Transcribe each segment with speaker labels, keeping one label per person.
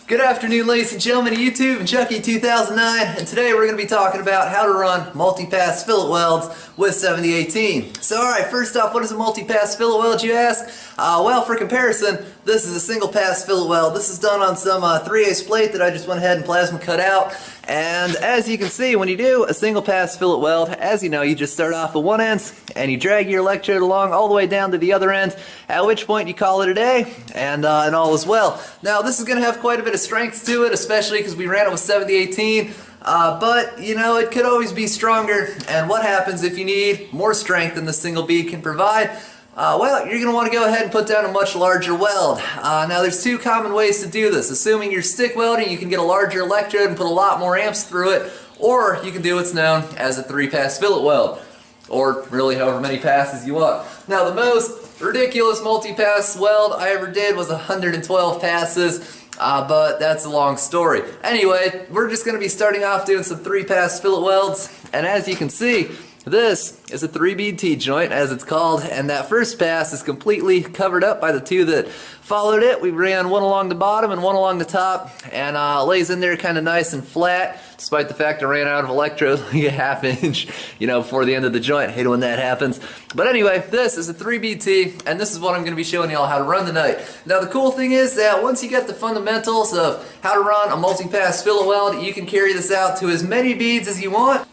Speaker 1: Good afternoon, ladies and gentlemen of YouTube and Chucky 2009, and today we're going to be talking about how to run multi-pass fillet welds with 7018. So alright, first off, what is a multi-pass fillet weld, you ask? Well, for comparison, this is a single pass fillet weld. This is done on some 3/8 plate that I just went ahead and plasma cut out. And as you can see, when you do a single pass fillet weld, as you know, you just start off at one end and you drag your electrode along all the way down to the other end, at which point you call it a day, and all is well. Now this is going to have quite a bit of strength to it, especially because we ran it with 7018, but you know, it could always be stronger. And what happens if you need more strength than the single bead can provide? Well, you're going to want to go ahead and put down a much larger weld. Now there's two common ways to do this. Assuming you're stick welding, you can get a larger electrode and put a lot more amps through it, or you can do what's known as a 3-pass fillet weld, or really however many passes you want. Now the most ridiculous multi-pass weld I ever did was 112 passes, but that's a long story. Anyway, we're just going to be starting off doing some 3-pass fillet welds, and as you can see, this is a 3-bead T-joint, as it's called, and that first pass is completely covered up by the two that followed it. We ran one along the bottom and one along the top, and it lays in there kind of nice and flat, despite the fact I ran out of electrode like a ½ inch, before the end of the joint. I hate when that happens. But anyway, this is a 3-bead T, and this is what I'm going to be showing y'all how to run tonight. Now the cool thing is that once you get the fundamentals of how to run a multi-pass fillet weld, you can carry this out to as many beads as you want.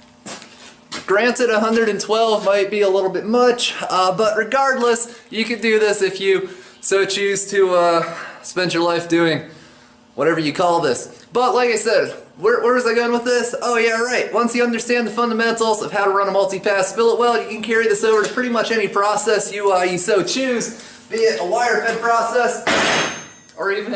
Speaker 1: Granted, 112 might be a little bit much, but regardless, you can do this if you so choose to spend your life doing whatever you call this. But like I said, where was I going with this? Oh yeah, right. Once you understand the fundamentals of how to run a multi-pass fillet weld, you can carry this over to pretty much any process you so choose, be it a wire-fed process or even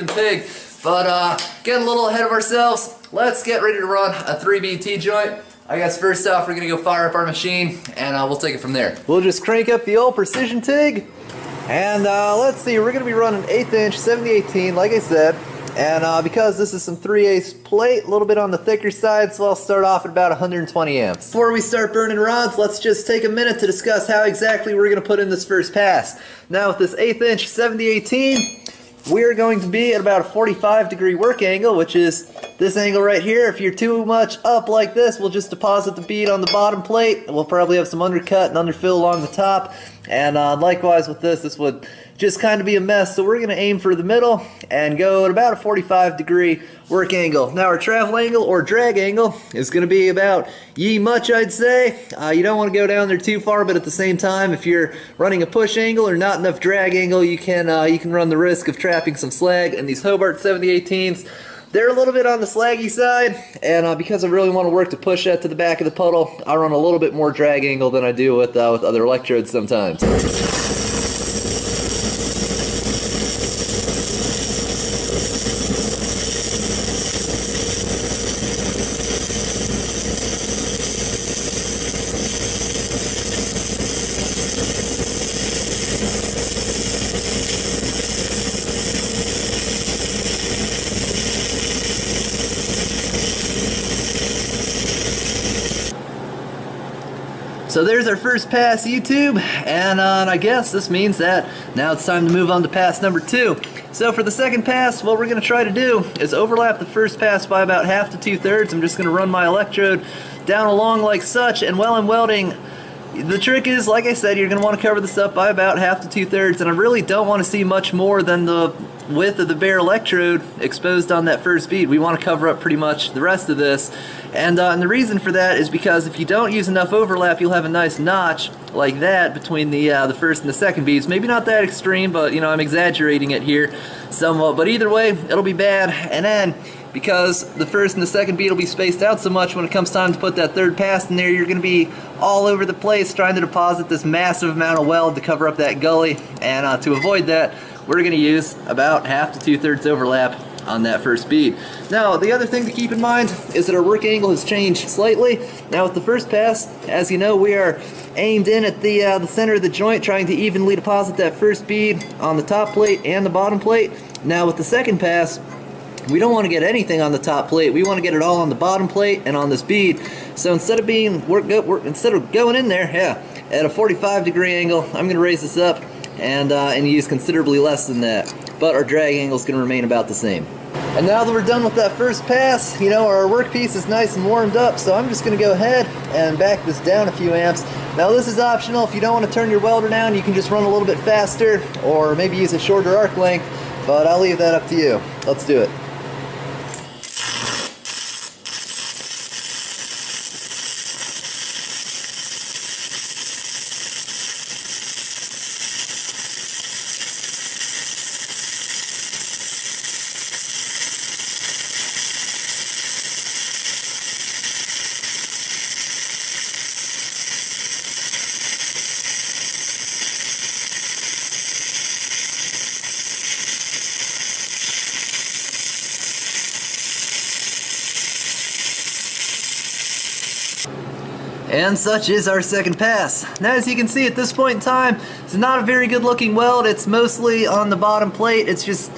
Speaker 1: TIG. But getting a little ahead of ourselves, let's get ready to run a 3-bead T-joint. I guess first off, we're going to go fire up our machine, and we'll take it from there. We'll just crank up the old precision TIG, and let's see, we're going to be running 1/8 inch 7018, like I said, and because this is some 3/8 plate, a little bit on the thicker side, so I'll start off at about 120 amps. Before we start burning rods, let's just take a minute to discuss how exactly we're going to put in this first pass. Now with this 1/8 inch 7018, we're going to be at about a 45-degree work angle, which is this angle right here. If you're too much up like this, we'll just deposit the bead on the bottom plate. We'll probably have some undercut and underfill along the top. And likewise with this would just kind of be a mess. So we're going to aim for the middle and go at about a 45-degree work angle. Now our travel angle or drag angle is going to be about ye much, I'd say. You don't want to go down there too far, but at the same time, if you're running a push angle or not enough drag angle, you can run the risk of trapping some slag. And these Hobart 7018s, they're a little bit on the slaggy side, and because I really want to work to push that to the back of the puddle, I run a little bit more drag angle than I do with other electrodes sometimes. So there's our first pass, YouTube, and I guess this means that now it's time to move on to pass number 2. So for the second pass, what we're going to try to do is overlap the first pass by about 1/2 to 2/3. I'm just going to run my electrode down along like such, and while I'm welding, the trick is, like I said, you're going to want to cover this up by about 1/2 to 2/3, and I really don't want to see much more than the width of the bare electrode exposed on that first bead. We want to cover up pretty much the rest of this, and the reason for that is because if you don't use enough overlap, you'll have a nice notch like that between the first and the second beads. Maybe not that extreme, but I'm exaggerating it here somewhat, but either way, it'll be bad. And then because the first and the second bead will be spaced out so much, when it comes time to put that third pass in there, you're going to be all over the place trying to deposit this massive amount of weld to cover up that gully. And to avoid that, we're going to use about 1/2 to 2/3 overlap on that first bead. Now the other thing to keep in mind is that our work angle has changed slightly. Now with the first pass, as you know, we are aimed in at the center of the joint, trying to evenly deposit that first bead on the top plate and the bottom plate. Now with the second pass, we don't want to get anything on the top plate. We want to get it all on the bottom plate and on this bead. So instead of going in there, at a 45-degree angle, I'm going to raise this up and use considerably less than that. But our drag angle is going to remain about the same. And now that we're done with that first pass, you know, our workpiece is nice and warmed up, so I'm just going to go ahead and back this down a few amps. Now this is optional. If you don't want to turn your welder down, you can just run a little bit faster or maybe use a shorter arc length, but I'll leave that up to you. Let's do it. And such is our second pass. Now as you can see at this point in time, it's not a very good looking weld. It's mostly on the bottom plate. It's just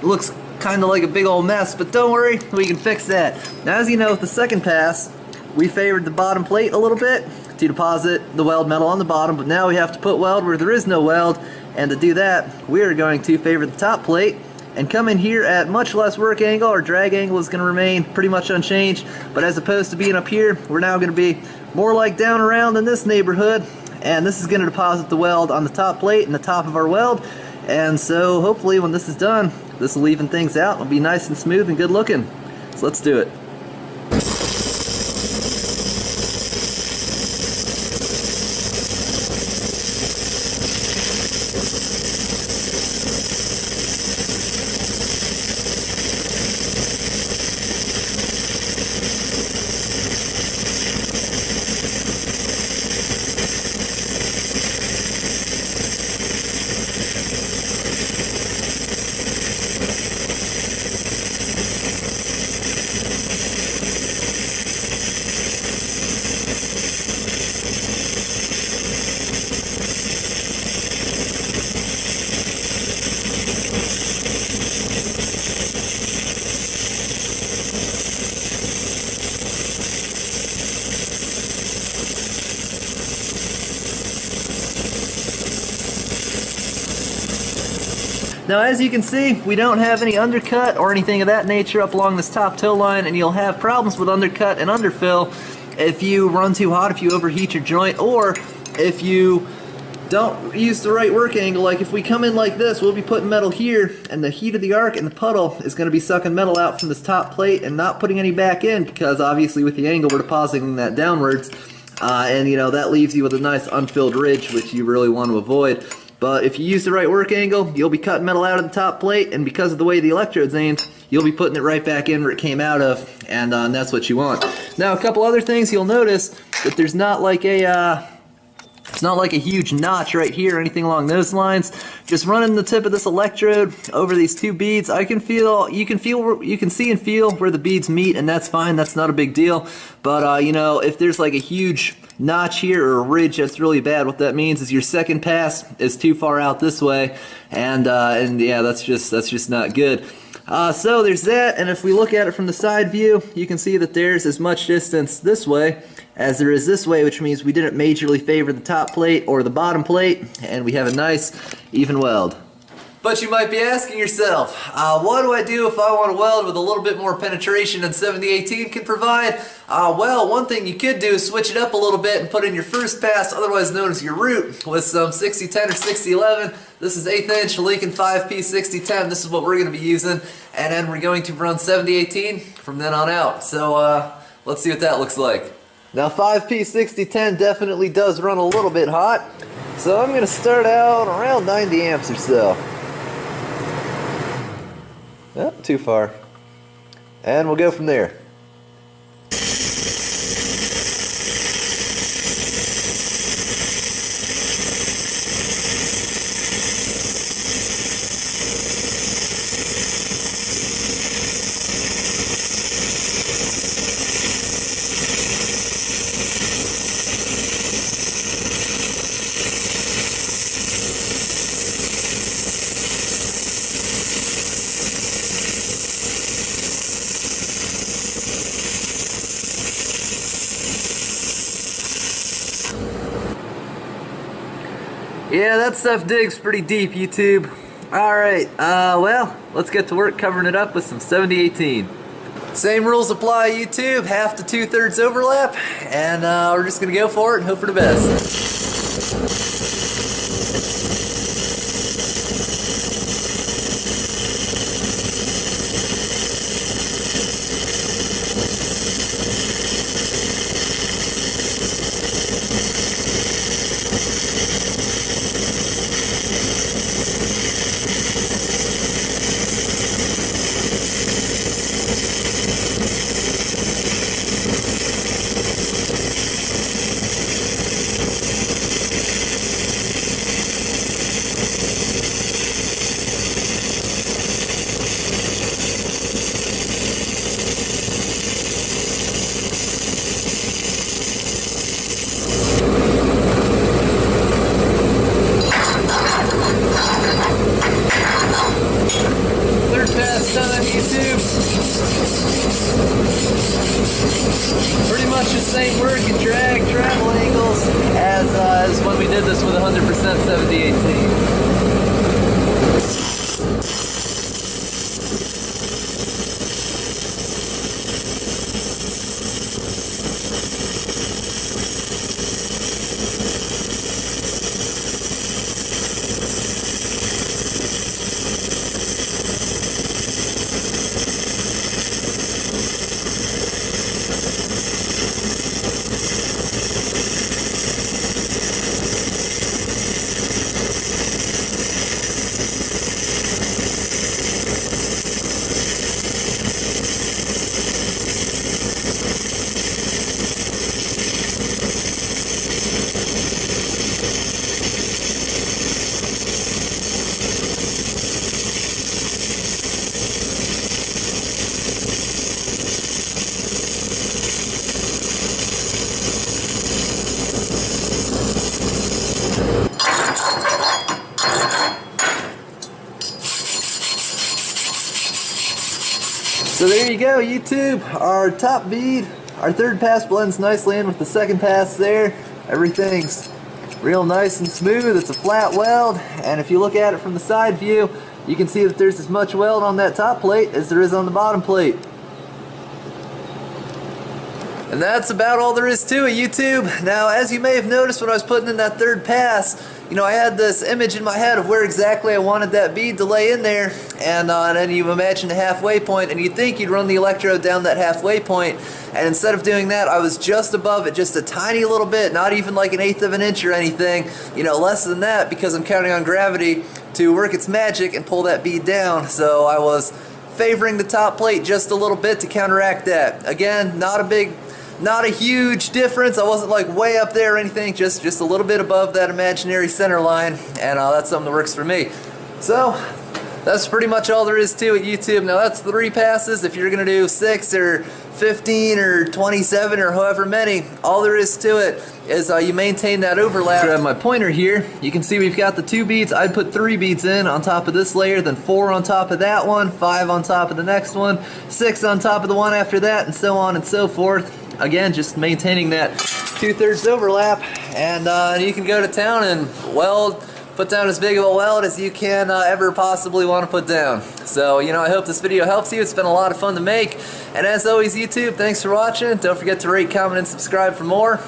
Speaker 1: looks kind of like a big old mess, but don't worry, we can fix that. Now as you know, with the second pass, we favored the bottom plate a little bit to deposit the weld metal on the bottom, but now we have to put weld where there is no weld, and to do that, we are going to favor the top plate and come in here at much less work angle. Our drag angle is going to remain pretty much unchanged, but as opposed to being up here, we're now going to be more like down around in this neighborhood, and this is going to deposit the weld on the top plate and the top of our weld. And so hopefully when this is done, this will even things out. It'll be nice and smooth and good looking. So let's do it. Now as you can see, we don't have any undercut or anything of that nature up along this top toe line, and you'll have problems with undercut and underfill if you run too hot, if you overheat your joint, or if you don't use the right work angle. Like if we come in like this, we'll be putting metal here, and the heat of the arc and the puddle is going to be sucking metal out from this top plate and not putting any back in, because obviously with the angle we're depositing that downwards, and you know that leaves you with a nice unfilled ridge, which you really want to avoid. But if you use the right work angle, you'll be cutting metal out of the top plate, and because of the way the electrode's aimed, you'll be putting it right back in where it came out of, and that's what you want. Now a couple other things you'll notice, that there's not like a it's not like a huge notch right here or anything along those lines. Just running the tip of this electrode over these two beads, you can see and feel where the beads meet, and that's fine. That's not a big deal. But you know, if there's like a huge notch here or a ridge, that's really bad. What that means is your second pass is too far out this way, and yeah, that's just not good. So there's that, and if we look at it from the side view, you can see that there's as much distance this way as there is this way, which means we didn't majorly favor the top plate or the bottom plate, and we have a nice even weld. But you might be asking yourself, what do I do if I want to weld with a little bit more penetration than 7018 can provide? Well, one thing you could do is switch it up a little bit and put in your first pass, otherwise known as your root, with some 6010 or 6011. This is 1/8 inch Lincoln 5P 6010. This is what we're going to be using, and then we're going to run 7018 from then on out. So let's see what that looks like. Now 5P 6010 definitely does run a little bit hot, so I'm going to start out around 90 amps or so. Oh, too far. And we'll go from there. Yeah, that stuff digs pretty deep, YouTube. Alright, well, let's get to work covering it up with some 7018. Same rules apply, YouTube, half to 2/3 overlap, and we're just going to go for it and hope for the best. YouTube. Pretty much the same work and drag travel angles as when we did this with 100% 7018. So there you go, YouTube. Our top bead, our third pass blends nicely in with the second pass there. Everything's real nice and smooth. It's a flat weld, and if you look at it from the side view, you can see that there's as much weld on that top plate as there is on the bottom plate. And that's about all there is to it, YouTube. Now, as you may have noticed when I was putting in that third pass, you know, I had this image in my head of where exactly I wanted that bead to lay in there, and then you imagine a halfway point, and you'd think you'd run the electrode down that halfway point, and instead of doing that, I was just above it, just a tiny little bit, not even like 1/8 of an inch or anything, you know, less than that, because I'm counting on gravity to work its magic and pull that bead down. So I was favoring the top plate just a little bit to counteract that. Again, not a huge difference. I wasn't like way up there or anything, just a little bit above that imaginary center line, and that's something that works for me. So that's pretty much all there is to it, YouTube. Now that's 3 passes. If you're gonna do 6 or 15 or 27 or however many, all there is to it is you maintain that overlap. Grab my pointer here. You can see we've got the 2 beads. I'd put 3 beads in on top of this layer, then 4 on top of that one, 5 on top of the next one, 6 on top of the one after that, and so on and so forth. Again, just maintaining that 2/3 overlap, and you can go to town and weld, put down as big of a weld as you can ever possibly want to put down. So, you know, I hope this video helps you. It's been a lot of fun to make, and as always, YouTube, thanks for watching. Don't forget to rate, comment, and subscribe for more.